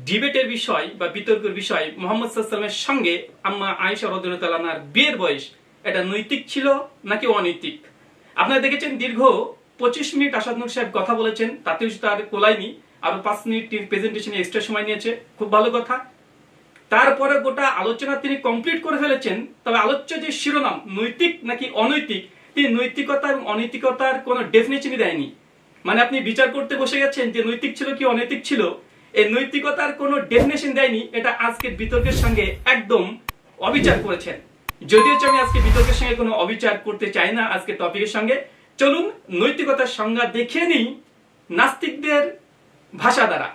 ডিবেটের বিষয় বা বিতর্কের বিষয় মোহাম্মদ সাল্লামের সঙ্গে আম্মা আয়েশা রাদিয়াল্লাহু তাআলা আনহার বিয়ের বয়স এটা নৈতিক ছিল নাকি অনৈতিক? আপনারা দেখেছেন দীর্ঘ 25 মিনিট আসাদ নূর সাহেব কথা বলেছেন, তাতেও তার কোলায়নি, আরো 5 মিনিট প্রেজেন্টেশনে এক্সট্রা সময় নিয়েছে, খুব ভালো কথা। তারপরে গোটা আলোচনা তিনি কমপ্লিট করে ফেলেছেন। তবে আলোচ্য যে শিরোনাম নৈতিক নাকি অনৈতিক, তিনি নৈতিকতা এবং অনৈতিকতার কোনো ডেফিনেশনই দেয়নি। মানে আপনি বিচার করতে বসে গেছেন যে নৈতিক ছিল কি অনৈতিক ছিল, এই নৈতিকতার কোনো ডেফিনেশন দেয়নি। এটা আজকের বিতর্কের সঙ্গে একদম অবিচার করেছেন। যদিও আমি আজকে বিতর্কের সঙ্গে কোনো অবিচার করতে চাই না আজকে টপিকের সঙ্গে। চলুন নৈতিকতার সংজ্ঞা দেখে নিই নাস্তিকদের ভাষা দ্বারা।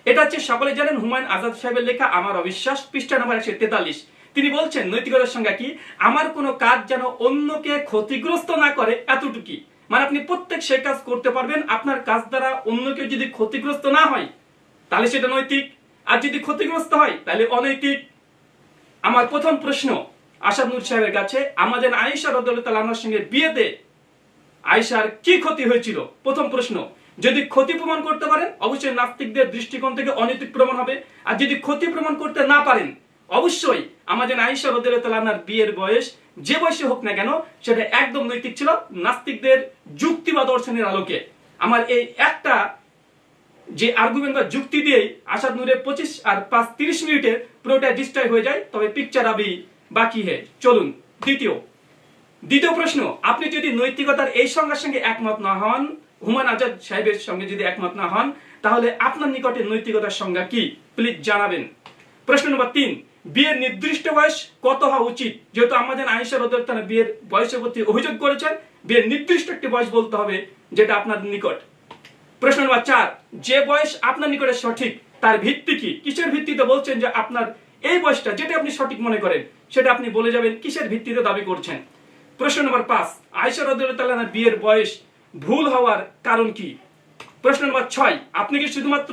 এটা হচ্ছে সকলে জানেন হুমায়ুন আজাদ সাহেবের লেখা আমার অবিশ্বাস, পৃষ্ঠা নম্বর 143। তিনি বলছেন নৈতিকতার সংজ্ঞা কি, আমার কোনো কাজ যেন অন্যকে ক্ষতিগ্রস্ত না করে, এতটুকুই। মানে আপনি প্রত্যেক সেই কাজ করতে পারবেন, আপনার কাজ দ্বারা অন্যকে যদি ক্ষতিগ্রস্ত না হয় তাহলে সেটা নৈতিক, আর যদি ক্ষতিগ্রস্ত হয় তাহলে অনৈতিক। আমার প্রথম প্রশ্ন আসাদ নূর সাহেবের কাছে, আমাদের আয়েশা রাদিয়াল্লাহু তাআলা আনহার সঙ্গে বিয়েতে আয়েশার কি ক্ষতি হয়েছিল? প্রথম প্রশ্ন। যদি ক্ষতি প্রমাণ করতে পারেন অবশ্যই নাস্তিকদের দৃষ্টিকোণ থেকে অনৈতিক প্রমাণ হবে, আর যদি ক্ষতি প্রমাণ করতে না পারেন অবশ্যই আমাদের আয়েশা রাদিয়াল্লাহু তাআলা আনহার বিয়ের বয়স যে বয়সে হোক না কেন সেটা একদম নৈতিক ছিল নাস্তিকদের যুক্তি বা দর্শনের আলোকে। আমার এই একটা যে আর্গুমেন্ট বা যুক্তি দিয়েই আসাদ নূরের 25 আর 5 30 মিনিটে পুরোটা ডিস্ট্রয় হয়ে যায়। তবে পিকচার আবি বাকি হে। চলুন দ্বিতীয় প্রশ্ন। আপনি যদি নৈতিকতার এই সংজ্ঞার সঙ্গে একমত না হন, হুমায়ুন আজাদ সাহেবের সঙ্গে যদি একমত না হন, তাহলে আপনার নিকটে নৈতিকতার সংজ্ঞা কি প্লিজ জানাবেন। প্রশ্ন নম্বর 3, বিয়ের নির্দিষ্ট বয়স কত হওয়া উচিত? যেহেতু আমাদের আয়েশা রাদিয়াল্লাহু তাআলা বিয়ের বয়সের প্রতি অভিযোগ করেছেন, বিয়ের নির্দিষ্ট একটি বয়স বলতে হবে যেটা আপনার নিকট। প্রশ্ন নম্বর 4, যে বয়স আপনার নিকটে সঠিক তার ভিত্তি কি? কিসের ভিত্তিতে বলছেন যে আপনার এই বয়সটা যেটা আপনি সঠিক মনে করেন সেটা আপনি বলে যাবেন কিসের ভিত্তিতে দাবি করছেন। প্রশ্ন নম্বর 5, আয়েশা রাদিয়াল্লাহু তাআলা আনহার বিয়ের বয়স ভুল হওয়ার কারণ কি? প্রশ্ন নম্বর 6, আপনি কি শুধুমাত্র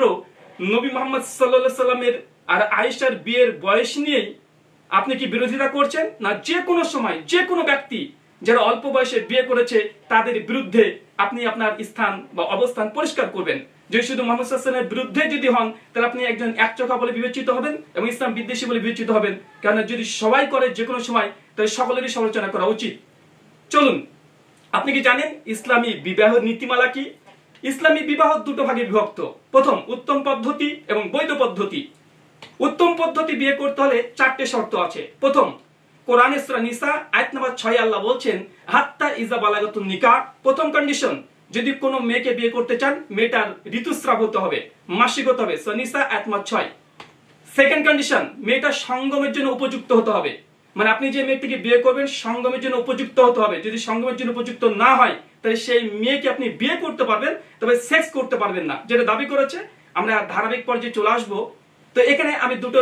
নবী মুহাম্মদ সাল্লাল্লাহু আলাইহি সাল্লামের আর আয়েশার বিয়ের বয়স নিয়েই আপনি কি বিরোধিতা করছেন, না যে কোনো সময় যে কোনো ব্যক্তি যারা অল্প বয়সে বিয়ে করেছে তাদের বিরুদ্ধে আপনি আপনার স্থান বা অবস্থান পরিষ্কার করবেন? যদি শুধু মুহাম্মদ সাল্লাল্লাহু আলাইহি ওয়াসাল্লামের বিরুদ্ধে যদি হন তাহলে আপনি একজন একচোখা বলে বিবেচিত হবেন এবং ইসলাম বিদ্বেষী বলে বিবেচিত হবেন। কারণ যদি সবাই করে যে কোনো সময় তাহলে সকলেরই সমালোচনা করা উচিত। চলুন, আপনি কি জানেন ইসলামী বিবাহ নীতিমালা কি? ইসলামী বিবাহ দুটো ভাগে বিভক্ত। প্রথম, উত্তম পদ্ধতি এবং বৈধ পদ্ধতি। উত্তম পদ্ধতি বিয়ে করতে হলে 4টে শর্ত আছে। প্রথম, কোরআনে সূরা নিসা আয়াত নম্বর 6 আল্লাহ বলছেন হাত্তা ইজা বালাগাতুন নিকাহ। প্রথম কন্ডিশন, যদি কোনো মেয়েকে বিয়ে করতে চান মেয়েটার ঋতুস্রাব হতে হবে, মাসিক হতে হবে, সূরা নিসা আয়াত নম্বর 6। সেকেন্ড কন্ডিশন, মেয়েটা সঙ্গমের জন্য উপযুক্ত হতে হবে। মানে আপনি যে মেয়েটিকে বিয়ে করবেন সঙ্গমের জন্য উপযুক্ত হতে হবে। যদি সঙ্গমের জন্য উপযুক্ত না হয় তাহলে সেই মেয়েকে আপনি বিয়ে করতে পারবেন, তবে সেক্স করতে পারবেন না, যেটা দাবি করেছে। আমরা ধারাবাহিক পর্যায়ে চলে আসবো। তো এখানে আমি দুটো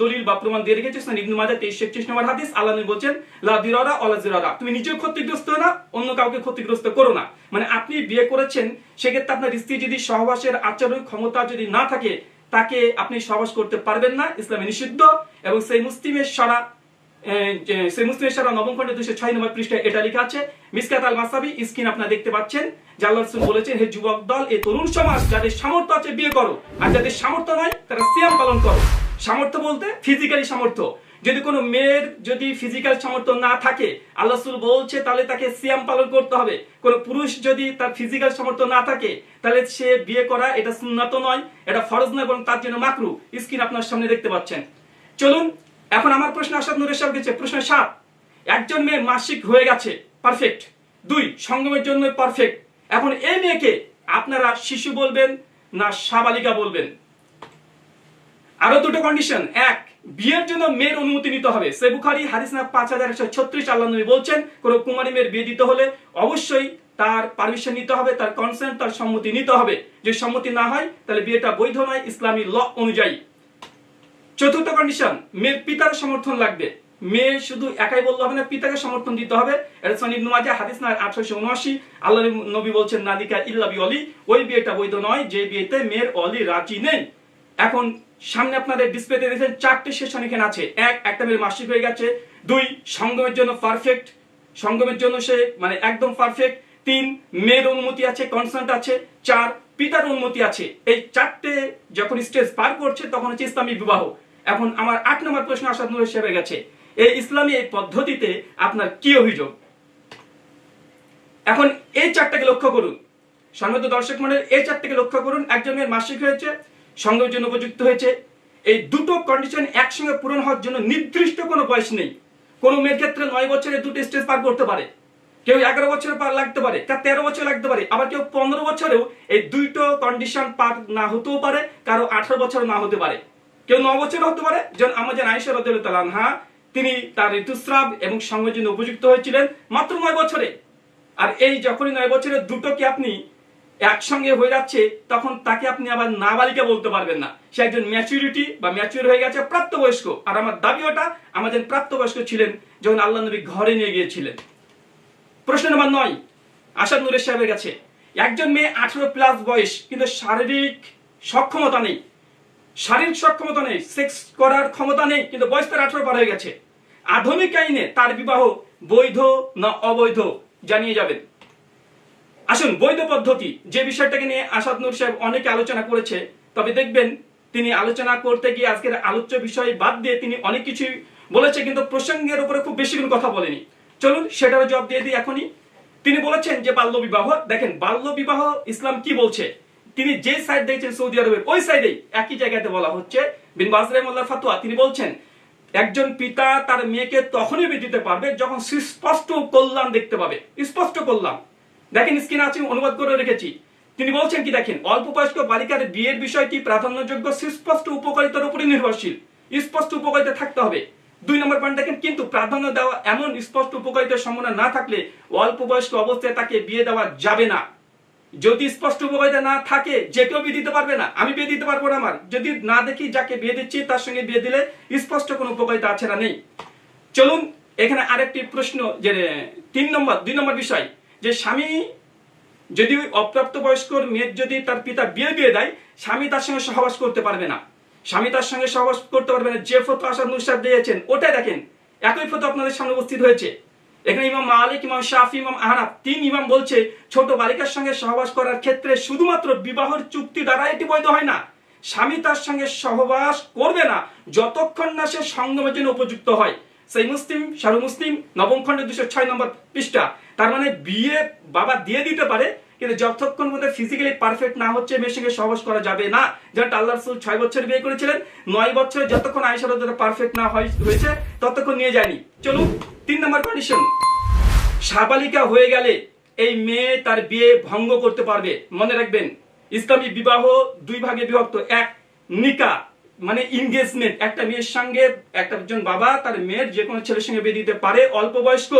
দলিল বা প্রমাণ দিয়ে রেখেছি। ইবনে মাজাহ 23-31 নম্বর হাদিস, আল্লাহ নবী বলেন লা দিরারা ওয়ালা জিরারা, তুমি নিজেও ক্ষতিগ্রস্ত হও না, অন্য কাউকে ক্ষতিগ্রস্ত করো না। মানে আপনি বিয়ে করেছেন, সেক্ষেত্রে আপনার স্ত্রী যদি সহবাসের আচরণ ক্ষমতা যদি না থাকে তাকে আপনি সহবাস করতে পারবেন না, ইসলামে নিষিদ্ধ। এবং সেই মুসলিমের সারা নবম খণ্ডে 206 নম্বর পৃষ্ঠায় এটা লেখা আছে। মিসকাত আল মাসাবি স্ক্রিন আপনারা দেখতে পাচ্ছেন যে আল্লাহ রাসূল বলেছেন, হে যুবক দল, এই তরুণ সমাজ, যাদের সামর্থ্য আছে বিয়ে করো, আর যাদের সামর্থ্য নয় তারা সিয়াম পালন করো। সামর্থ্য বলতে ফিজিক্যালি সামর্থ্য। যদি কোনো মেয়ের যদি ফিজিক্যাল সামর্থ্য না থাকে আল্লাহ রাসূল বলছে তাহলে তাকে সিয়াম পালন করতে হবে। কোনো পুরুষ যদি তার ফিজিক্যাল সামর্থ্য না থাকে তাহলে সে বিয়ে করা এটা সুন্নাত নয়, এটা ফরজ নয়, এবং তার জন্য মাকরুহ। স্ক্রিন আপনার সামনে দেখতে পাচ্ছেন। চলুন, এখন আমার প্রশ্ন আসাদ নূরের সাহেব গেছে। প্রশ্ন 7, একজন মেয়ে মাসিক হয়ে গেছে, পারফেক্ট। 2, সঙ্গমের জন্য পারফেক্ট। এখন এই মেয়েকে আপনারা শিশু বলবেন না সাবালিকা বলবেন? আরো দুটো কন্ডিশন। 1, বিয়ের জন্য মেয়ের অনুমতি নিতে হবে। সহিহ বুখারী হাদিস নাম্বার 5136 আল্লাহ নবী বলছেন কোন কুমারী মেয়ের বিয়ে দিতে হলে অবশ্যই তার পারমিশন নিতে হবে, তার কনসেন্ট, তার সম্মতি নিতে হবে। যদি সম্মতি না হয় তাহলে বিয়েটা বৈধ নয় ইসলামী ল অনুযায়ী। চতুর্থ কন্ডিশন, মেয়ের পিতার সমর্থন লাগবে। মেয়ে শুধু একাই বলতে হবে না, পিতাকে সমর্থন দিতে হবে। এটা সুনান ইবনে মাজাহ হাদিস নাম্বার 879 আল্লাহ নবী বলছেন নাদিকা ইল্লা বিওয়ালি, ওই বিয়েটা বৈধ নয় যে বিয়েতে মেয়ের ওয়ালি রাজি নেই। এখন সামনে আপনাদের ডিসপ্লেতে দেখেন 4টে সেশন এখানে আছে। 1, একটা মেয়ের মাসিক হয়ে গেছে। 2, সঙ্গমের জন্য পারফেক্ট, সঙ্গমের জন্য সে মানে একদম পারফেক্ট। তিন, মেয়ের অনুমতি আছে, কনসেন্ট আছে। চার, পিতার অনুমতি আছে। এই চারটে যখন স্টেজ পার করছে তখন হচ্ছে ইসলামী বিবাহ। এখন আমার 8 নম্বর প্রশ্ন আসাদ নূর হিসেবে গেছে, এই ইসলামী এই পদ্ধতিতে আপনার কি অভিযোগ? এখন এই চারটাকে লক্ষ্য করুন, সম্মানিত দর্শক মণ্ডলী, এই চারটাকে লক্ষ্য করুন। একজন মেয়ের মাসিক হয়েছে, সঙ্গের জন্য উপযুক্ত হয়েছে। এই দুটো কন্ডিশন একসঙ্গে পূরণ হওয়ার জন্য নির্দিষ্ট কোনো বয়স নেই। কোনো মেয়ের ক্ষেত্রে 9 বছরে দুটো স্টেজ পার করতে পারে, কেউ 11 বছরে পার লাগতে পারে, কেউ 13 বছর লাগতে পারে, আবার কেউ 15 বছরেও এই দুইটো কন্ডিশন পার না হতেও পারে, কারো 18 বছর না হতে পারে, কেউ 9 বছরে হতে পারে। যেমন আমাদের আয়েশা রাদিয়াল্লাহু তাআলা আনহা, তিনি তার ঋতুস্রাব এবং সঙ্গের জন্য উপযুক্ত হয়েছিলেন মাত্র 9 বছরে। আর এই যখনই 9 বছরের দুটোকে আপনি একসঙ্গে হয়ে যাচ্ছে, তখন তাকে আপনি আবার নাবালিকা বলতে পারবেন না, সে একজন ম্যাচুরিটি বা ম্যাচিউর হয়ে গেছে, প্রাপ্তবয়স্ক। আর আমার দাবি ওটা, আমাদের প্রাপ্তবয়স্ক ছিলেন যখন আল্লাহ নবী ঘরে নিয়ে গিয়েছিলেন। প্রশ্ন নম্বর 9 আসাদ নূরের সাহেবের কাছে, একজন মেয়ে 18+ বয়স, কিন্তু শারীরিক সক্ষমতা নেই, সেক্স করার ক্ষমতা নেই, কিন্তু বয়স তার 18 পার হয়ে গেছে। আধুনিক আইনে তার বিবাহ বৈধ না অবৈধ জানিয়ে যাবেন। আসুন, বৈধ পদ্ধতি যে বিষয়টাকে নিয়ে আসাদ নূর সাহেব অনেকে আলোচনা করেছে, তবে দেখবেন তিনি আলোচনা করতে গিয়ে আজকের আলোচ্য বিষয় বাদ দিয়ে তিনি অনেক কিছু বলেছে, কিন্তু প্রসঙ্গের উপরে খুব বেশি কোনো কথা বলেনি। চলুন সেটারও জবাব দিয়ে দিই এখনই। তিনি বলেছেন যে বাল্য বিবাহ, দেখেন বাল্য বিবাহ ইসলাম কি বলছে, তিনি যে সাইড দিয়েছেন সৌদি আরবের, ওই সাইডেই একই জায়গাতে বলা হচ্ছে। বিন বাজ রাহিমাহুল্লাহর ফাতোয়া, তিনি বলছেন একজন পিতা তার মেয়েকে তখনই বিয়ে দিতে পারবে যখন সুস্পষ্ট কল্যাণ দেখতে পাবে, স্পষ্ট কল্যাণ। দেখেন স্ক্রিনে আছে, অনুবাদ করে রেখেছি। তিনি বলছেন কি, দেখেন অল্প বয়স্ক বালিকার বিয়ের বিষয়টি প্রাধান্যযোগ্য সুস্পষ্ট উপকারিতার উপরে নির্ভরশীল, স্পষ্ট উপকারিতা থাকতে হবে। 2 নম্বর পয়েন্ট দেখেন, কিন্তু প্রাধান্য দেওয়া এমন স্পষ্ট উপকারিতার সম্ভাবনা না থাকলে অল্প বয়স্ক অবস্থায় তাকে বিয়ে দেওয়া যাবে না। যদি স্পষ্ট উপকারিতা না থাকে, যে কেউ বিয়ে দিতে পারবে না, আমি বিয়ে দিতে পারবো না, আমার যদি না দেখি যাকে বিয়ে দিচ্ছি তার সঙ্গে বিয়ে দিলে স্পষ্ট কোনো উপকারিতা আছে না নেই। চলুন এখানে আরেকটি প্রশ্ন, যে 2 নম্বর বিষয়, যে স্বামী যদি অপ্রাপ্ত বয়স্কর মেয়ের যদি তার পিতা বিয়ে দিয়ে দেয়, স্বামী তার সঙ্গে সহবাস করতে পারবে না, স্বামী তার সঙ্গে সহবাস করতে পারবে না। যে ফতোয়া আসাদ নূর সাহেব দিয়েছেন ওটাই দেখেন, একই ফতোয়া আপনাদের সামনে উপস্থিত হয়েছে। এখানে ইমাম মালিক, ইমাম শাফি, ইমাম আহনাফ 3 ইমাম বলছে ছোট বালিকার সঙ্গে সহবাস করার ক্ষেত্রে শুধুমাত্র বিবাহের চুক্তি দ্বারা এটি বৈধ হয় না, স্বামী তার সঙ্গে সহবাস করবে না যতক্ষণ না সে সঙ্গমের জন্য উপযুক্ত হয়। সেই মুসলিম, শাহরু মুসলিম 9ম খণ্ডে 206 নম্বর পৃষ্ঠা। তার মানে বিয়ে বাবা দিয়ে দিতে পারে, কিন্তু যতক্ষণ মধ্যে ফিজিক্যালি পারফেক্ট না হচ্ছে মেয়ের সঙ্গে সহবাস করা যাবে না। যেমন আল্লাহ রাসূল 6 বছর বিয়ে করেছিলেন, 9 বছরে যতক্ষণ আয়েশা রাদিয়াল্লাহু পারফেক্ট না হয়েছে ততক্ষণ নিয়ে যায়নি। চলুন 3 নম্বর কন্ডিশন, সাবালিকা হয়ে গেলে এই মেয়ে তার বিয়ে ভঙ্গ করতে পারবে। মনে রাখবেন ইসলামী বিবাহ 2 ভাগে বিভক্ত। এক, নিকা মানে এনগেজমেন্ট, একটা মেয়ের সঙ্গে একজন বাবা তার মেয়ের যে কোনো ছেলের সঙ্গে বিয়ে দিতে পারে অল্প বয়স্ক,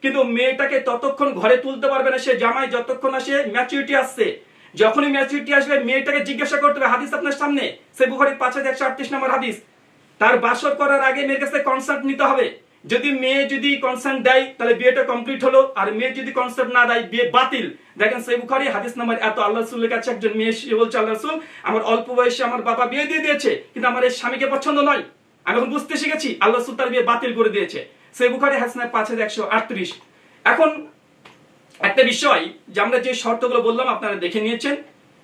কিন্তু মেয়েটাকে ততক্ষণ ঘরে তুলতে পারবে না সে জামাই যতক্ষণ না সে ম্যাচুরিটি আসছে। যখনই ম্যাচুরিটি আসবে মেয়েটাকে জিজ্ঞাসা করতে হবে, হাদিস আপনার সামনে, সে বুখারী 5138 নম্বর হাদিস, তার বাসর করার আগে মেয়ের কাছে কনসেন্ট নিতে হবে। যদি মেয়ে যদি কনসেন্ট দেয় তাহলে বিয়েটা কমপ্লিট হলো, আর মেয়ে যদি কনসেন্ট না দেয় বিয়ে বাতিল। দেখেন সেই বুখারী হাদিস নাম্বার এত। আল্লাহ রাসূলের কাছে একজন মেয়ে বলছে, আল্লাহ রাসূল আমার অল্প বয়সে আমার বাবা বিয়ে দিয়ে দিয়েছে, কিন্তু আমার এই স্বামীকে পছন্দ নয়, আমি এখন বুঝতে শিখেছি, আল্লাহ রাসূল তার বিয়ে বাতিল করে দিয়েছে। সেই বুখারী হাদিস নাম্বার 5138। এখন একটা বিষয়, যে আমরা যে শর্তগুলো বললাম আপনারা দেখে নিয়েছেন,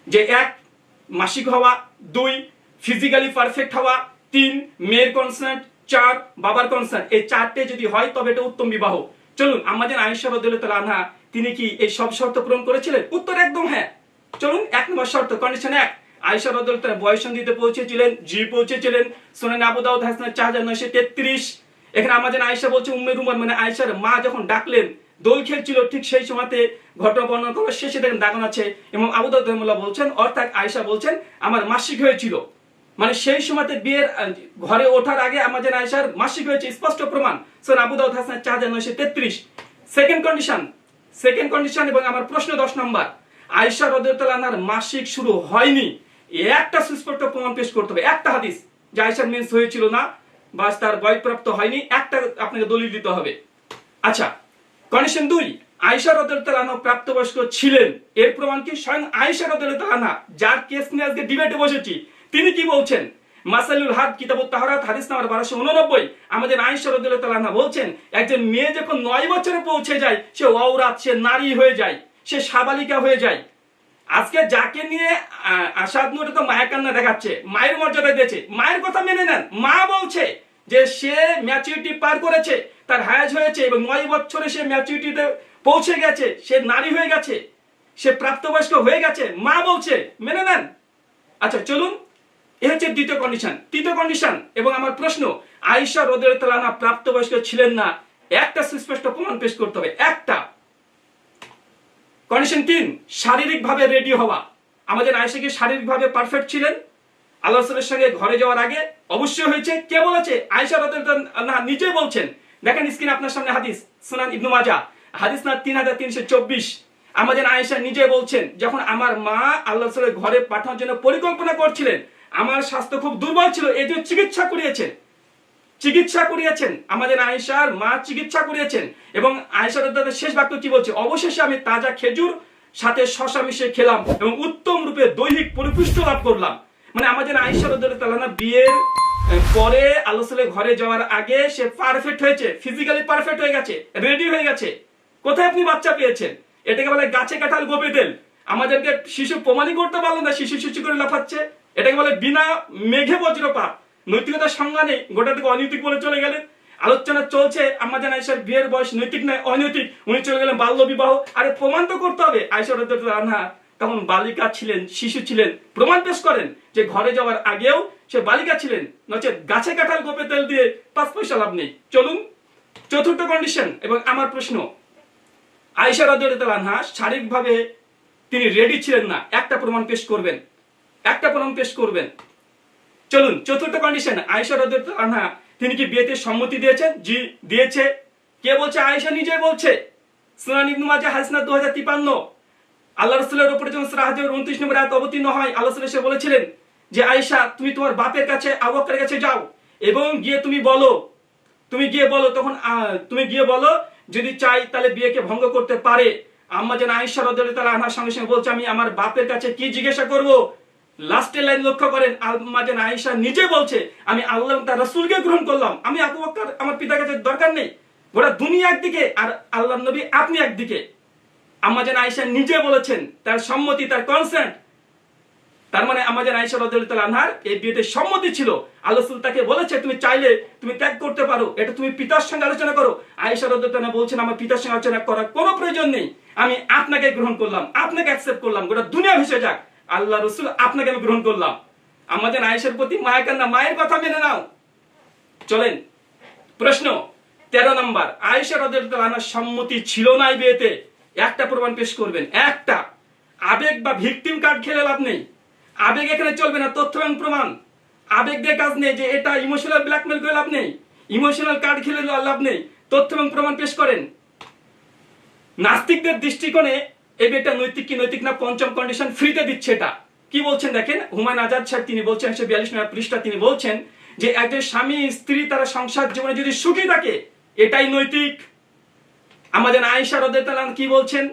যে 1 মাসিক হওয়া, 2 ফিজিক্যালি পারফেক্ট হওয়া, 3 মেয়ের কনসেন্ট, 4 বাবার কনসেন্ট। এই 4টে যদি হয় তবে এটা উত্তম বিবাহ। চলুন আমাদের আয়েশা রাদিয়াল্লাহু তাআলা আনহা তিনি কি এই সব শর্ত পূরণ করেছিলেন? উত্তর একদম হ্যাঁ। চলুন 1 নম্বর শর্ত, কন্ডিশন 1, আয়েশা রাদিয়াল্লাহু তাআলা বয়ঃসন্ধিতে পৌঁছেছিলেন, জি পৌঁছেছিলেন। সুনান আবু দাউদ হাদিস 4933। এখানে আমাদের আয়েশা বলছে, উম্মে রুমান মানে আয়েশার মা যখন ডাকলেন, দোল খেলছিল, ঠিক সেই সময়তে ঘটনা বর্ণনা করার শেষে দেখেন দাগন আছে, এবং আবু দাউদ রাহিমাহুল্লাহ বলছেন, অর্থাৎ আয়েশা বলছেন আমার মাসিক হয়েছিল, মানে সেই সময়তে বিয়ের ঘরে ওঠার আগে আমাদের আয়েশার মাসিক হয়েছে, স্পষ্ট প্রমাণ। সুনান আবু দাউদ হাদিস 4933। সেকেন্ড কন্ডিশন, এবং আমার প্রশ্ন 10 নম্বর, আয়েশা রাদিয়াল্লাহু তাআলা আনহার মাসিক শুরু হয়নি, একটা সুস্পষ্ট প্রমাণ পেশ করতে হবে, একটা হাদিস যে আয়েশার মেন্স হয়েছিল না বা তার বয়ঃপ্রাপ্ত হয়নি, একটা আপনাকে দলিল দিতে হবে। আচ্ছা, কন্ডিশন 2, আয়েশা রাদিয়াল্লাহু তাআলা আনহা প্রাপ্তবয়স্ক ছিলেন, এর প্রমাণ কি? স্বয়ং আয়েশা রাদিয়াল্লাহু তাআলা আনহা, যার কেস নিয়ে আজকে ডিবেটে বসেছি, তিনি কি বলছেন? মাসাইলুল হাদ কিতাবুত তাহারাত হাদিস নাম্বার 1289, আমাদের আয়েশা রাদিয়াল্লাহু তাআলা আনহা বলছেন একজন মেয়ে যখন 9 বছরে পৌঁছে যায় সে অওরাত, সে নারী হয়ে যায়। সে সাবালিকা হয়ে যায়। আজকে যাকে নিয়ে আসাদ নূর তো মায়ের কান্না দেখাচ্ছে, মায়ের মর্যাদা দিয়েছে, মায়ের কথা মেনে নেন। মা বলছে যে সে ম্যাচুরিটি পার করেছে, তার হায়াজ হয়েছে এবং 9 বছরে সে ম্যাচুরিটিতে পৌঁছে গেছে, সে নারী হয়ে গেছে, সে প্রাপ্তবয়স্ক হয়ে গেছে, মা বলছে, মেনে নেন। আচ্ছা চলুন, এ হচ্ছে দ্বিতীয় কন্ডিশন। তৃতীয় কন্ডিশন এবং আমার প্রশ্ন, আয়েশা রাদিয়াল্লাহু আনহা প্রাপ্তবয়স্ক ছিলেন না, একটা সুস্পষ্ট প্রমাণ পেশ করতে হবে, একটা। কন্ডিশন 3, শারীরিকভাবে রেডি হওয়া। আমাদের আয়েশা কি শারীরিকভাবে পারফেক্ট ছিলেন? আল্লাহ রাসূলের সঙ্গে ঘরে যাওয়ার আগে অবশ্যই হয়েছে। কে বলেছে? আয়েশা রাদিয়াল্লাহু আনহা নিজে বলছেন। দেখেন স্ক্রিনে আপনার সামনে হাদিস, সুনান ইবনে মাজাহ হাদিস না 3324। আমাদের আয়েশা নিজে বলছেন, যখন আমার মা আল্লাহ রাসূলের ঘরে পাঠানোর জন্য পরিকল্পনা করছিলেন, আমার স্বাস্থ্য খুব দুর্বল ছিল, এই জন্য চিকিৎসা করিয়েছেন। আমাদের আয়েশার মা চিকিৎসা করিয়েছেন। এবং আয়েশা রাদিয়াল্লাহু শেষ বাক্য কি বলছে? অবশেষে আমি তাজা খেজুর সাথে শসা মিশিয়ে খেলাম এবং উত্তম রূপে দৈহিক পরিপুষ্ট লাভ করলাম। মানে আমাদের আয়েশা রাদিয়াল্লাহু আনহা বিয়ের পরে আল্লাহ রাসূলের ঘরে যাওয়ার আগে সে পারফেক্ট হয়েছে, ফিজিক্যালি পারফেক্ট হয়ে গেছে, রেডি হয়ে গেছে। কোথায় আপনি বাচ্চা পেয়েছেন? এটাকে বলে গাছে কাঁঠাল গোপে তেল। আমাদেরকে শিশু প্রমাণই করতে পারলো না, শিশু করে লাফাচ্ছে। এটাকে বলে বিনা মেঘে বজ্রপাত। নৈতিকতার সংজ্ঞা নেই, গোটা থেকে অনৈতিক বলে চলে গেলেন। আলোচনা চলছে আমাদের আয়েশার বিয়ের বয়স নৈতিক নয় অনৈতিক, উনি চলে গেলেন বাল্য বিবাহ। আরে প্রমাণ তো করতে হবে। আয়েশা রাদিয়াল্লাহু আনহা তখন বালিকা ছিলেন, শিশু ছিলেন, প্রমাণ পেশ করেন যে ঘরে যাওয়ার আগেও সে বালিকা ছিলেন, নচেত গাছে কাঁঠাল গোপে তেল দিয়ে 5 পয়সা লাভ নেই। চলুন চতুর্থ কন্ডিশন এবং আমার প্রশ্ন, আয়েশা রাদিয়াল্লাহু আনহা শারীরিকভাবে তিনি রেডি ছিলেন না, একটা প্রমাণ পেশ করবেন। চলুন চতুর্থ কন্ডিশন, আয়েশা রাদিয়াল্লাহু আনহা তিনি কি বিয়েতে সম্মতি দিয়েছেন? জি দিয়েছে। কে বলছে? আয়েশা নিজে বলছে। সুনান ইবনে মাজাহ হাদিস না 2053। আল্লাহ রাসূলের উপরে যখন সূরা হাজরের 29 নম্বর আয়াত অবতীর্ণ হয়, আল্লাহ রাসূল এসে বলেছিলেন যে আয়েশা তুমি তোমার বাপের কাছে আবু বকরের কাছে যাও এবং গিয়ে তুমি গিয়ে বলো যদি চাই তাহলে বিয়েকে ভঙ্গ করতে পারে। আম্মা জান আয়েশা রাদিয়াল্লাহু আনহার সঙ্গে সঙ্গে বলছে আমি আমার বাপের কাছে কি জিজ্ঞাসা করব? লাস্টের লাইন লক্ষ্য করেন, আম্মা জান আয়েশা নিজে বলছে আমি আল্লাহ এবং তার রাসূলকে গ্রহণ করলাম, আমি আবু বকর আমার পিতার কাছে দরকার নেই। গোটা দুনিয়া একদিকে আর আল্লাহর নবী আপনি একদিকে। আম্মা জান আয়েশা নিজে বলেছেন, তার সম্মতি, তার কনসেন্ট। তার মানে আম্মা জান আয়েশা রাদিয়াল্লাহু আনহার এই বিয়েতে সম্মতি ছিল। আল্লাহ রাসূল তাকে বলেছে তুমি চাইলে তুমি ত্যাগ করতে পারো, এটা তুমি পিতার সঙ্গে আলোচনা করো। আয়েশা রাদিয়াল্লাহু আনহা বলছেন আমার পিতার সঙ্গে আলোচনা করার কোনো প্রয়োজন নেই, আমি আপনাকে গ্রহণ করলাম, আপনাকে অ্যাকসেপ্ট করলাম, গোটা দুনিয়া ভেসে যাক, আল্লাহ রাসূল আপনাকে আমি গ্রহণ করলাম। আম্মা জান আয়েশার প্রতি মায়া কান্না, মায়ের কথা মেনে নাও। চলেন প্রশ্ন 13 নম্বর, আয়েশা রাদিয়াল্লাহু আনহার সম্মতি ছিল না এই বিয়েতে, একটা প্রমাণ পেশ করবেন, একটা। আবেগ বা ভিকটিম কার্ড খেলে লাভ নেই, আবেগ এখানে চলবে না, তথ্য এবং প্রমাণ। আবেগ দিয়ে কাজ নেই, যে এটা ইমোশনাল ব্ল্যাকমেল করে লাভ নেই, ইমোশনাল কার্ড খেলে লাভ নেই, তথ্য এবং প্রমাণ পেশ করেন। নাস্তিকদের দৃষ্টিকোণে এই বিয়েটা নৈতিক কি নৈতিক না, পঞ্চম কন্ডিশন ফ্রিতে দিচ্ছে। এটা কি বলছেন দেখেন, হুমায়ুন আজাদ সাহেব তিনি বলছেন 142 নম্বর পৃষ্ঠা, তিনি বলছেন যে একজন স্বামী স্ত্রী তারা সংসার জীবনে যদি সুখী থাকে এটাই নৈতিক। আমাদের আয়েশা রাদিয়াল্লাহু আনহা কি বলছেন?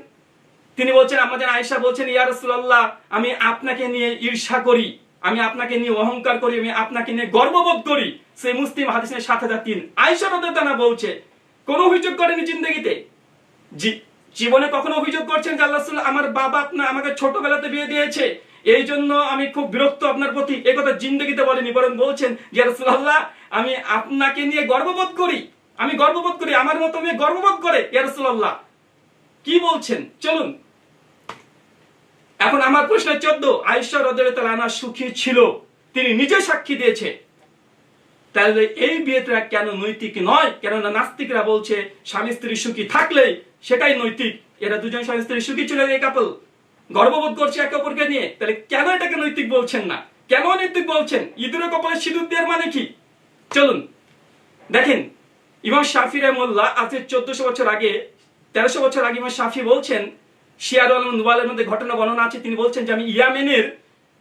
তিনি বলছেন, আমাদের আয়েশা বলছেন ইয়া রাসূলুল্লাহ আমি আপনাকে নিয়ে ঈর্ষা করি, আমি আপনাকে নিয়ে অহংকার করি, আমি আপনাকে নিয়ে গর্ববোধ করি। সেই মুসলিম হাদিসের 7003 আয়েশা রাদিয়াল্লাহু আনহা বলছে, কোনো অভিযোগ করেনি জিন্দেগিতে, জীবনে কখনো অভিযোগ করছেন যে আল্লাহ রাসূল আমার বাবা আমাকে ছোটবেলাতে বিয়ে দিয়েছে, এই জন্য আমি খুব বিরক্ত আপনার প্রতি, এই কথা জিন্দেগিতে বলেনি, বরং বলছেন ইয়া রাসূলুল্লাহ আমি আপনাকে নিয়ে গর্ববোধ করি, আমার মতো মেয়ে গর্ববোধ করে ইয়া রাসূলুল্লাহ। কি বলছেন? চলুন এখন আমার প্রশ্ন 14, আয়েশা রাদিয়াল্লাহু আনহা সুখী ছিল, তিনি নিজে সাক্ষী দিয়েছে, তাহলে এই বিয়েটা কেন নৈতিক নয়? কেননা নাস্তিকরা বলছে স্বামী স্ত্রী সুখী থাকলে সেটাই নৈতিক। এরা দুজন স্বামী স্ত্রী সুখী ছিল, এই কাপল গর্ববোধ করছে একে অপরকে নিয়ে, তাহলে কেন এটাকে নৈতিক বলছেন না? কেন নৈতিক বলছেন? ইঁদুরের কপালে সিঁদুর দেওয়ার মানে কি? চলুন দেখেন, ইমাম শাফি রাহিমাহুল্লাহ আজ 1300 বছর আগে ইমাম শাফি বলছেন, শিয়ারুল নুবালের মধ্যে ঘটনা বর্ণনা আছে, তিনি বলছেন যে আমি ইয়ামেনের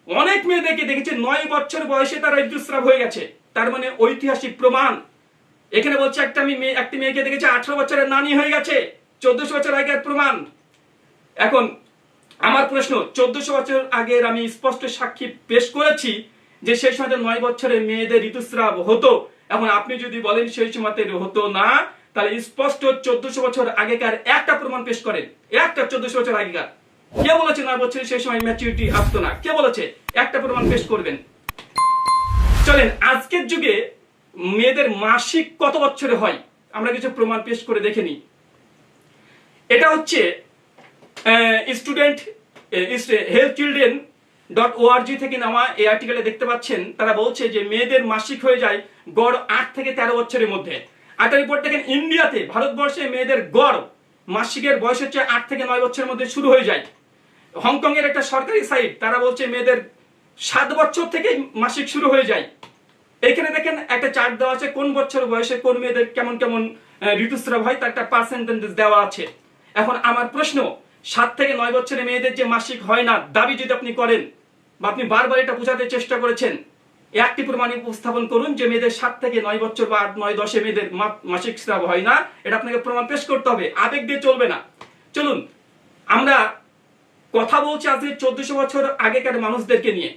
অনেক মেয়েদেরকে দেখেছি 9 বছর বয়সে তারা ঋতুস্রাব হয়ে গেছে। তার মানে ঐতিহাসিক প্রমাণ। এখানে বলছে একটি মেয়েকে দেখেছি 18 বছরের নানি হয়ে গেছে, 1400 বছর আগের প্রমাণ। এখন আমার প্রশ্ন, 1400 বছর আগের আমি স্পষ্ট সাক্ষী পেশ করেছি যে সেই সময় 9 বছরের মেয়েদের ঋতুস্রাব হতো। এখন আপনি যদি বলেন সেই সময়তে হতো না, তাহলে স্পষ্ট 1400 বছর আগেকার একটা প্রমাণ পেশ করেন, একটা 1400 বছর আগেকার। কে বলেছে 9 বছরে সেই সময় ম্যাচুরিটি আসতো না? কে বলেছে? একটা প্রমাণ পেশ করবেন। চলেন আজকের যুগে মেয়েদের মাসিক কত বছরে হয় আমরা কিছু প্রমাণ পেশ করে দেখে নিই। এটা হচ্ছে স্টুডেন্ট হেলথ চিলড্রেন .org থেকে নেওয়া এই আর্টিকেলে দেখতে পাচ্ছেন। তারা বলছে যে মেয়েদের মাসিক হয়ে যায় গড় 8 থেকে 13 বছরের মধ্যে। একটা রিপোর্ট দেখেন ইন্ডিয়াতে, ভারতবর্ষে মেয়েদের গড় মাসিকের বয়স হচ্ছে 8 থেকে 9 বছরের মধ্যে শুরু হয়ে যায়। হংকং এর একটা সরকারি সাইট তারা বলছে মেয়েদের 7 বছর থেকে মাসিক শুরু হয়ে যায়। এখানে দেখেন একটা চার্ট দেওয়া আছে কোন বছর বয়সে কোন মেয়েদের কেমন কেমন ঋতুস্রাব হয়, তার একটা পার্সেন্টেজ দেওয়া আছে। এখন আমার প্রশ্ন, 7 থেকে 9 বছরের মেয়েদের যে মাসিক হয় না দাবি যদি আপনি করেন বা আপনি বারবার এটা বোঝাতে চেষ্টা করেছেন, একটি প্রমাণ উপস্থাপন করুন যে মেয়েদের 7 থেকে 9 বছর বা 8, 9, 10 মেয়েদের মাসিক স্রাব হয় না। এটা আপনাকে প্রমাণ পেশ করতে হবে, আবেগ দিয়ে চলবে না। চলুন আমরা কথা বলছি আজকে 1400 বছর আগেকার মানুষদেরকে নিয়ে।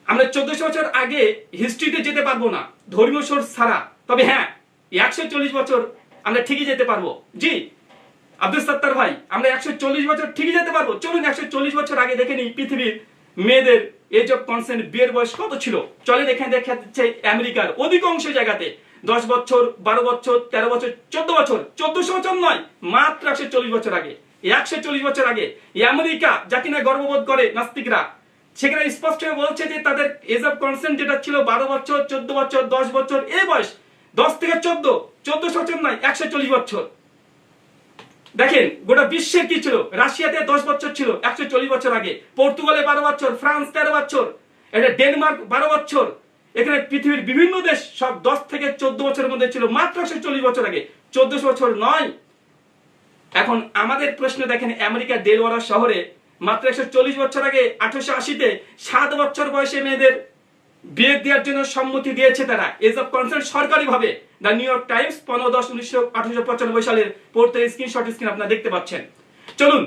আমরা 1400 বছর আগে হিস্ট্রিতে যেতে পারবো না ধর্মীয় সোর্স ছাড়া, তবে হ্যাঁ 140 বছর আমরা ঠিকই যেতে পারবো। জি আব্দুল সত্তার ভাই, আমরা 140 বছর ঠিকই যেতে পারবো। চলুন 140 বছর আগে দেখে নিই পৃথিবীর মেয়েদের এজ অফ কনসেন্ট, বিয়ের বয়স কত ছিল। চলেন এখানে দেখা যাচ্ছে আমেরিকার অধিকাংশ জায়গাতে 10 বছর, 12 বছর, 13 বছর, 14 বছর, 1400 বছর নয়, মাত্র 140 বছর আগে। 140 বছর আগে আমেরিকা, যা কিনা গর্ববোধ করে নাস্তিকরা, সেখানে স্পষ্ট বলছে যে তাদের এজ অফ কনসেন্ট যেটা ছিল 12 বছর, 14 বছর, 10 বছর, এই বয়স 10 থেকে 1400 বছর নয়, 140 বছর। দেখেন গোটা বিশ্বের কি ছিল, রাশিয়াতে 10 বছর ছিল 140 বছর আগে, পর্তুগালে 12 বছর, ফ্রান্স 13 বছর, এটা ডেনমার্ক 12 বছর, এখানে পৃথিবীর বিভিন্ন দেশ সব 10 থেকে 14 বছরের মধ্যে ছিল মাত্র 140 বছর আগে, 1400 বছর নয়। এখন আমাদের প্রশ্ন দেখেন আমেরিকার ডেলওয়ারা শহরে মাত্র 140 বছর আগে 1880-তে 7 বছর বয়সে মেয়েদের বিয়ে দেওয়ার জন্য সম্মতি দিয়েছে তারা, এজ অফ কনসেন্ট সরকারিভাবে। দ্য নিউ ইয়র্ক টাইমস 15/10/1895 সালের পড়তে স্ক্রিনশট স্ক্রিন আপনারা দেখতে পাচ্ছেন। চলুন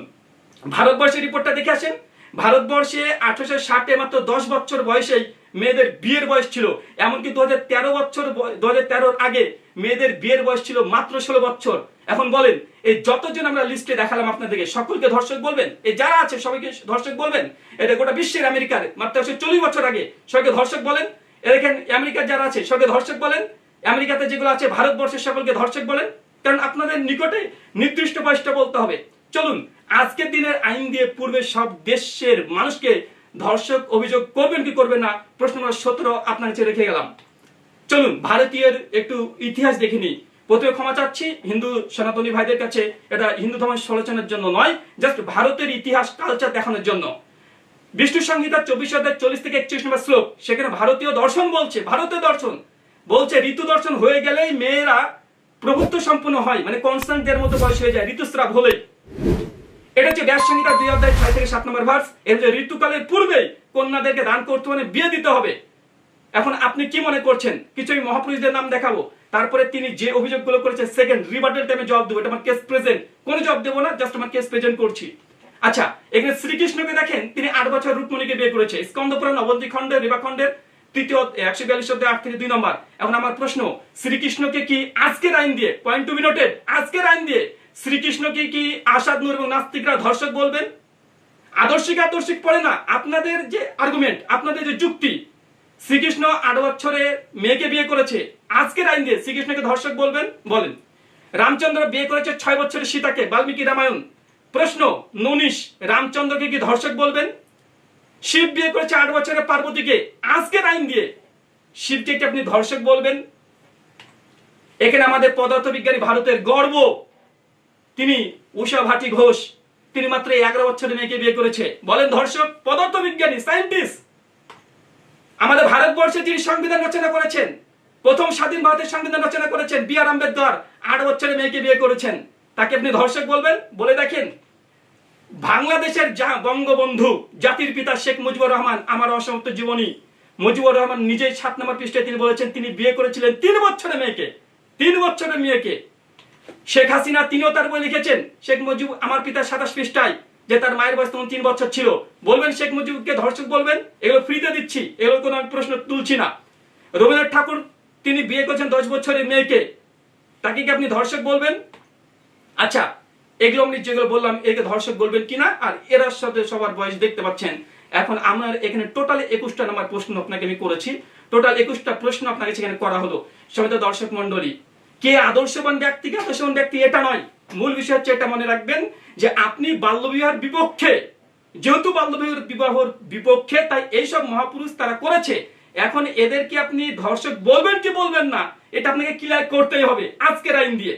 ভারতবর্ষের রিপোর্টটা দেখে আসেন। ভারতবর্ষে 1860-এ মাত্র 10 বছর বয়সেই মেয়েদের বিয়ের বয়স ছিল। এমনকি 2013 আগে মেয়েদের বিয়ের বয়স ছিল মাত্র 16 বছর। এখন বলেন এই যতজন আমরা লিস্টে দেখালাম আপনাদেরকে, সকলকে ধর্ষক বলবেন? এই যারা আছে সবাইকে ধর্ষক বলবেন? এটা গোটা বিশ্বের আমেরিকার মাত্র 140 বছর আগে সবাইকে ধর্ষক বলেন? এখানে আমেরিকার যারা আছে সবাইকে ধর্ষক বলেন? আমেরিকাতে যেগুলো আছে ভারতবর্ষের সকলকে ধর্ষক বলেন? কারণ আপনাদের নিকটে নির্দিষ্ট বয়সটা বলতে হবে। চলুন আজকের দিনের আইন দিয়ে পূর্বে সব দেশের মানুষকে ধর্ষক অভিযোগ করবেন কি করবেন না, প্রশ্ন নম্বর 17 আপনার কাছে রেখে গেলাম। চলুন ভারতীয়ের একটু ইতিহাস দেখে নিই। প্রথমে ক্ষমা চাচ্ছি হিন্দু সনাতনী ভাইদের কাছে, এটা হিন্দু ধর্মের সমালোচনার জন্য নয়, জাস্ট ভারতের ইতিহাস কালচার দেখানোর জন্য। বিষ্ণু সংহিতা 24 অধ্যায় 40 থেকে 31 নম্বর শ্লোক, সেখানে ভারতীয় দর্শন বলছে, ভারতীয় দর্শন বলছে ঋতু দর্শন হয়ে গেলেই মেয়েরা প্রভুত্ব সম্পন্ন হয়, মানে কনস্ট্যান্ট দেড় মতো বয়স হয়ে যায় ঋতুস্রাব হলেই। এটা হচ্ছে ব্যাস সংহিতা 2 অধ্যায় 6 থেকে 7 নম্বর ভার্স। এর যে ঋতুকালের পূর্বেই কন্যাদেরকে দান করতে মানে বিয়ে দিতে হবে। এখন আপনি কি মনে করছেন কিছু আমি মহাপুরুষদের নাম দেখাবো, তারপরে তিনি যে অভিযোগগুলো করেছে সেকেন্ড রিবার্টাল টাইমে জবাব দেবো? এটা আমার কেস প্রেজেন্ট, কোনো জবাব দেবো না, জাস্ট আমার কেস প্রেজেন্ট করছি। আচ্ছা এখানে শ্রীকৃষ্ণকে দেখেন, তিনি 8 বছর রুক্মণীকে বিয়ে করেছে, স্কন্দপুরাণ অবন্তী খণ্ডের রেবাখণ্ডের 3 142 অধ্যায় 8 থেকে 2 নম্বর। এখন আমার প্রশ্ন, শ্রীকৃষ্ণকে কি আজকের আইন দিয়ে, পয়েন্ট টু বি নোটেড, আজকের আইন দিয়ে শ্রীকৃষ্ণকে কি আসাদ নূর এবং নাস্তিকরা ধর্ষক বলবেন? আদর্শিক পড়ে না আপনাদের যে আর্গুমেন্ট, আপনাদের যে যুক্তি, শ্রীকৃষ্ণ 8 বছরে মেয়েকে বিয়ে করেছে, আজকের আইন দিয়ে শ্রীকৃষ্ণকে ধর্ষক বলবেন? বলেন। রামচন্দ্র বিয়ে করেছে 6 বছরের সীতাকে, বাল্মীকি রামায়ণ। প্রশ্ন, ননীশ রামচন্দ্রকে কি ধর্ষক বলবেন? শিব বিয়ে করেছে 8 বছরের পার্বতীকে, আজকের আইন দিয়ে শিবকে কি আপনি ধর্ষক বলবেন? এখানে আমাদের পদার্থবিজ্ঞানী ভারতের গর্ব, তিনি উষা ভাটি ঘোষ, তিনি মাত্র 11 বছরের মেয়েকে বিয়ে করেছে, বলেন ধর্ষক? পদার্থবিজ্ঞানী, সায়েন্টিস্ট। আমাদের ভারতবর্ষে যিনি সংবিধান রচনা করেছেন, প্রথম স্বাধীন ভারতের সংবিধান রচনা করেছেন বি আর আম্বেদকর, 8 বছরের মেয়েকে বিয়ে করেছেন, তাকে আপনি ধর্ষক বলবেন? বলে দেখেন। বাংলাদেশের বঙ্গবন্ধু জাতির পিতা শেখ মুজিবুর রহমান, আমার অসমাপ্ত জীবনী, মুজিবুর রহমান নিজেই 7 নম্বর পৃষ্ঠায় তিনি বলেছেন তিনি বিয়ে করেছিলেন 3 বছরের মেয়েকে, 3 বছরের মেয়েকে। শেখ হাসিনা তিনিও তার বই লিখেছেন, শেখ মুজিব আমার পিতা 27 পৃষ্ঠায়, যে তার মায়ের বয়স তখন 3 বছর ছিল। বলবেন শেখ মুজিবকে ধর্ষক বলবেন? এগুলো ফ্রিতে দিচ্ছি, এগুলো কোনো আমি প্রশ্ন তুলছি না। রবীন্দ্রনাথ ঠাকুর তিনি বিয়ে করেছেন 10 বছরের মেয়েকে, তাকে কি আপনি ধর্ষক বলবেন? আচ্ছা, এগুলো আমি যেগুলো বললাম একে ধর্ষক বলবেন কিনা? আর এর সাথে সবার বয়স দেখতে পাচ্ছেন। এখন আমার এখানে টোটাল 21টা নাম্বার প্রশ্ন আপনাকে আমি করেছি। টোটাল 21টা প্রশ্ন আপনাকে সেখানে করা হলো। সমিত দর্শক মন্ডলী, কে আদর্শবান ব্যক্তি কে আদর্শবান ব্যক্তি এটা নয়, মূল বিষয় হচ্ছে এটা মনে রাখবেন যে আপনি বাল্যবিবাহের বিপক্ষে। যেহেতু বাল্যবিবাহর বিপক্ষে, তাই এইসব মহাপুরুষ তারা করেছে। এখন এদেরকে আপনি ধর্ষক বলবেন কি বলবেন না, এটা আপনাকে ক্লিয়ার করতেই হবে আজকের আইন দিয়ে।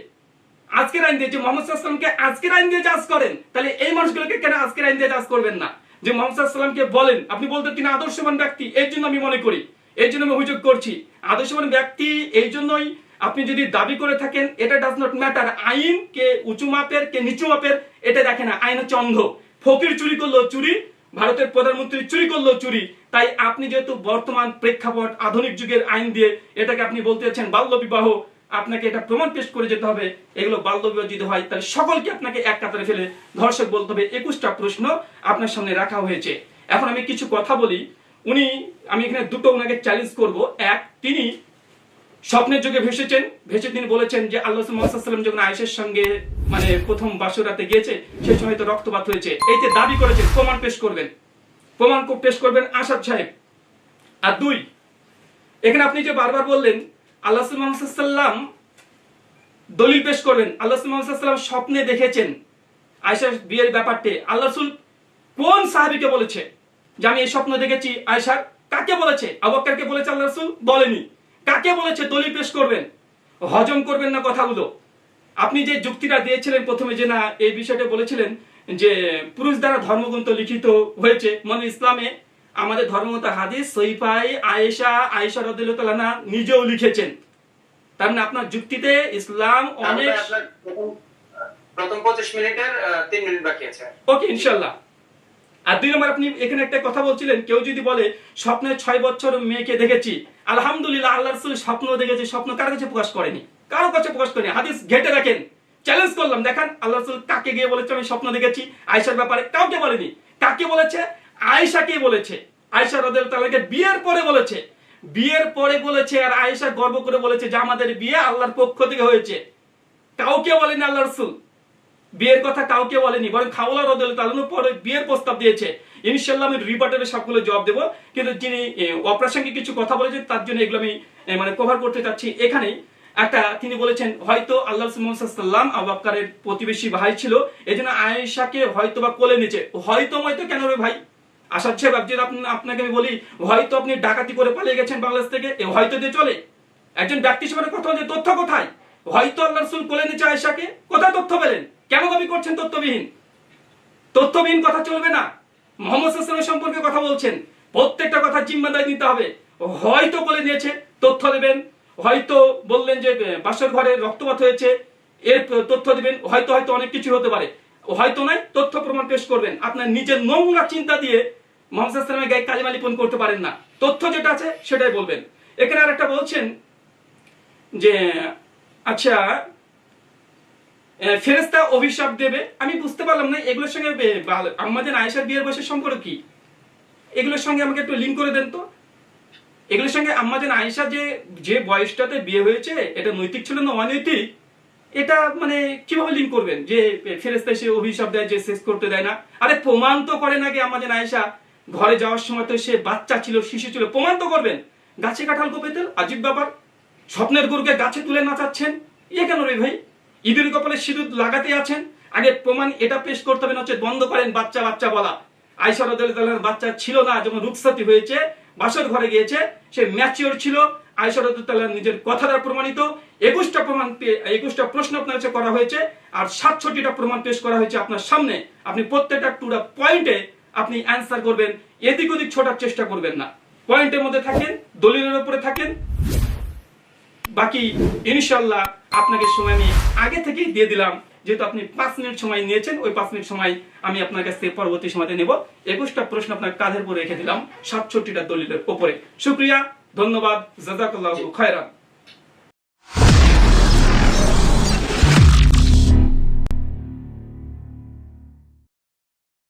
আজকের আইন দিয়ে যে মোহাম্মদ সাল্লাল্লাহু আলাইহি ওয়াসাল্লামকে আজকের আইন দিয়ে জাজ করেন, তাহলে এই মানুষগুলোকে কেন আজকের আইন দিয়ে জাজ করবেন না? যে মোহাম্মদ সাল্লাল্লাহু আলাইহি ওয়াসাল্লামকে বলেন, আপনি বলতে তিনি আদর্শবান ব্যক্তি, এই জন্য আমি মনে করি, এই জন্য আমি অভিযোগ করছি আদর্শবান ব্যক্তি এই জন্যই আপনি যদি দাবি করে থাকেন, এটা ডাজ নট ম্যাটার। আইন কে উঁচু মাপের কে নিচু মাপের এটা দেখে না, আইন হচ্ছে অন্ধ। ফকির চুরি করলো চুরি, ভারতের প্রধানমন্ত্রী চুরি করলো চুরি। তাই আপনি যেহেতু বর্তমান প্রেক্ষাপট আধুনিক যুগের আইন দিয়ে এটাকে আপনি বলতে চাচ্ছেন বাল্য বিবাহ, আপনাকে এটা প্রমাণ পেশ করে যেতে হবে এগুলো বাল্য বিবাহ যদি হয়, তাহলে সকলকে আপনাকে এক কাতারে ফেলে ধর্ষক বলতে হবে। 21টা প্রশ্ন আপনার সামনে রাখা হয়েছে। এখন আমি কিছু কথা বলি। আমি এখানে দুটো ওনাকে চ্যালেঞ্জ করব। এক, তিনি স্বপ্নের যুগে ভেসে তিনি বলেছেন যে আল্লাহ মুহাম্মদ সাল্লাল্লাহু আলাইহি ওয়াসাল্লাম যখন আয়েশার সঙ্গে মানে প্রথম বাসরাতে গিয়েছে সেই সময় তো রক্তপাত হয়েছে, এই যে দাবি করেছেন, প্রমাণ পেশ করবেন আসাদ সাহেব। আর দুই, এখানে আপনি যে বারবার বললেন আল্লাহ মুহাম্মদ সাল্লাল্লাহু আলাইহি ওয়াসাল্লাম দলিল পেশ করবেন, আল্লাহ মুহাম্মদ সাল্লাল্লাহু আলাইহি ওয়াসাল্লাম স্বপ্নে দেখেছেন আয়েশার বিয়ের ব্যাপারটি। আল্লাহ রাসূল কোন সাহাবীকে বলেছে যে আমি এই স্বপ্ন দেখেছি আয়েশার? কাকে বলেছে? আবু বকরকে বলেছে আল্লাহ রাসূল? বলেনি। কাকে বলেছে? দলিল পেশ করবেন, হজম করবেন না কথাগুলো। আপনি যে যুক্তিটা দিয়েছিলেন প্রথমে যে না এই বিষয়টা বলেছিলেন যে পুরুষ দ্বারা ধর্মগ্রন্থ লিখিত হয়েছে, মানে ইসলামে আমাদের ধর্মগ্রন্থ হাদিস সহিফাই আয়েশা রাদিয়াল্লাহু তাআলা আনহা নিজেও লিখেছেন। তার মানে আপনার যুক্তিতে ইসলাম অনেক। প্রথম 25 মিনিটের 3 মিনিট বাকি আছে। ওকে, ইনশাআল্লাহ। আর দুই নম্বর, আপনি এখানে একটা কথা বলছিলেন, কেউ যদি বলে স্বপ্নে 6 বছর মেয়েকে দেখেছি, আলহামদুলিল্লাহ আল্লাহ রাসূল স্বপ্ন দেখেছে, স্বপ্ন কার কাছে প্রকাশ করেনি, কারো কাছে প্রকাশ করেনি। হাদিস ঘেটে রাখেন, চ্যালেঞ্জ করলাম, দেখান আল্লাহ রাসূল কাকে গিয়ে বলেছে আমি স্বপ্ন দেখেছি আয়েশার ব্যাপারে? কাউকে বলেনি। কাকে বলেছে? আয়েশাকে বলেছে। আয়েশা রাদিয়াল্লাহু তাআলাকে বিয়ের পরে বলেছে। আর আয়েশা গর্ব করে বলেছে যে আমাদের বিয়ে আল্লাহর পক্ষ থেকে হয়েছে। কাউকে বলেনি আল্লাহ রাসূল বিয়ের কথা, কাউকে বলেনি। বরং খাওলা রাদিয়াল্লাহু তাআলা পরে বিয়ের প্রস্তাব দিয়েছে। ইনশাআল্লাহ আমি রিবার্টারে সবগুলো জবাব দেব, কিন্তু যিনি অপ্রাসঙ্গিক কিছু কথা বলেছেন তার জন্য এগুলো আমি মানে কভার করতে চাচ্ছি। এখানেই একটা তিনি বলেছেন হয়তো আল্লাহ মুহাম্মদ সাল্লাল্লাহু আলাইহি ওয়াসাল্লাম আবু বকরের প্রতিবেশী ভাই ছিল, এজন্য আয়েশাকে হয়তোবা কোলে নিয়েছে। হয়তো কেন রে ভাই আসাদ সাহেব, আপনাকে আমি বলি, হয়তো আপনি ডাকাতি করে পালিয়ে গেছেন বাংলাদেশ থেকে, হয়তো দিয়ে চলে? একজন ব্যক্তি হিসেবে কথা বলছে, তথ্য কোথায়? হয়তো আল্লাহ রাসূল কোলে নিয়েছে আয়েশাকে, কোথায় তথ্য পেলেন? কেন দাবি করছেন তথ্যবিহীন কথা চলবে না। মুহাম্মদ সাল্লাল্লাহু আলাইহি ওয়াসাল্লাম সম্পর্কে কথা বলছেন, প্রত্যেকটা কথা জিম্মাদারি নিতে হবে। হয়তো কোলে নিয়েছে, তথ্য দেবেন। হয়তো বললেন যে বাসর ঘরে রক্তপাত হয়েছে, এর তথ্য দিবেন। হয়তো অনেক কিছু হতে পারে, হয়তো নয়, তথ্য প্রমাণ পেশ করবেন। আপনার নিজের নোংরা চিন্তা দিয়ে মুহাম্মদ সাল্লাল্লাহু আলাইহি ওয়াসাল্লামের গায়ে কালিমা লিপন করতে পারেন না। তথ্য যেটা আছে সেটাই বলবেন। এখানে আরেকটা বলছেন যে আচ্ছা ফেরেশতা অভিশাপ দেবে। আমি বুঝতে পারলাম না এগুলোর সঙ্গে আমাদের আয়েশার বিয়ের বয়সের সম্পর্ক কি? এগুলোর সঙ্গে আমাকে একটু লিংক করে দেন তো। এগুলোর সঙ্গে আমাদের আয়েশা যে বয়সটাতে বিয়ে হয়েছে এটা নৈতিক ছিল না অনৈতিক, এটা মানে কিভাবে লিংক করবেন যে ফেরেশতা সে অভিশাপ দেয় যে শেষ করতে দেয় না? আরে প্রমাণ তো করেন আগে। আমাদের আয়েশা ঘরে যাওয়ার সময় তো সে বাচ্চা ছিল, শিশু ছিল, প্রমাণ তো করবেন। গাছে কাঁঠাল কোপেতেল, আজীব ব্যাপার। স্বপ্নের গরুকে গাছে তুলে নাচাচ্ছেন, কেন রে ভাই? ঈদের কপালে সিঁদুর লাগাতে আছেন, আগে প্রমাণ এটা পেশ করতে হবে, হচ্ছে বন্ধ করেন বাচ্চা বলা। আয়েশা রাদিয়াল্লাহু তাআলার বাচ্চা ছিল না, যখন রুখসাতি হয়েছে বাসর ঘরে গিয়েছে, সে ম্যাচিওর ছিল। আয়েশা রাদিয়াল্লাহু তাআলা নিজের কথা দ্বারা প্রমাণিত। 21টা প্রশ্ন আপনার কাছে করা হয়েছে, আর 67টা প্রমাণ পেশ করা হয়েছে আপনার সামনে। আপনি প্রত্যেকটা টুডা পয়েন্টে আপনি অ্যান্সার করবেন, এদিক ওদিক ছোটার চেষ্টা করবেন না। পয়েন্টের মধ্যে থাকেন, দলিলের উপরে থাকেন। বাকি ইনশাআল্লাহ আপনাকে সময় আমি আগে থেকেই দিয়ে দিলাম, যেহেতু আপনি 5 মিনিট সময় নিয়েছেন, ওই 5 মিনিট সময় আমি আপনার কাছ থেকে পরবর্তী সময়তে নেব। 21টা প্রশ্ন আপনার কাঁধের উপরে রেখে দিলাম 67টা দলিলের উপরে। শুকরিয়া, ধন্যবাদ, জাযাকাল্লাহু খায়রান।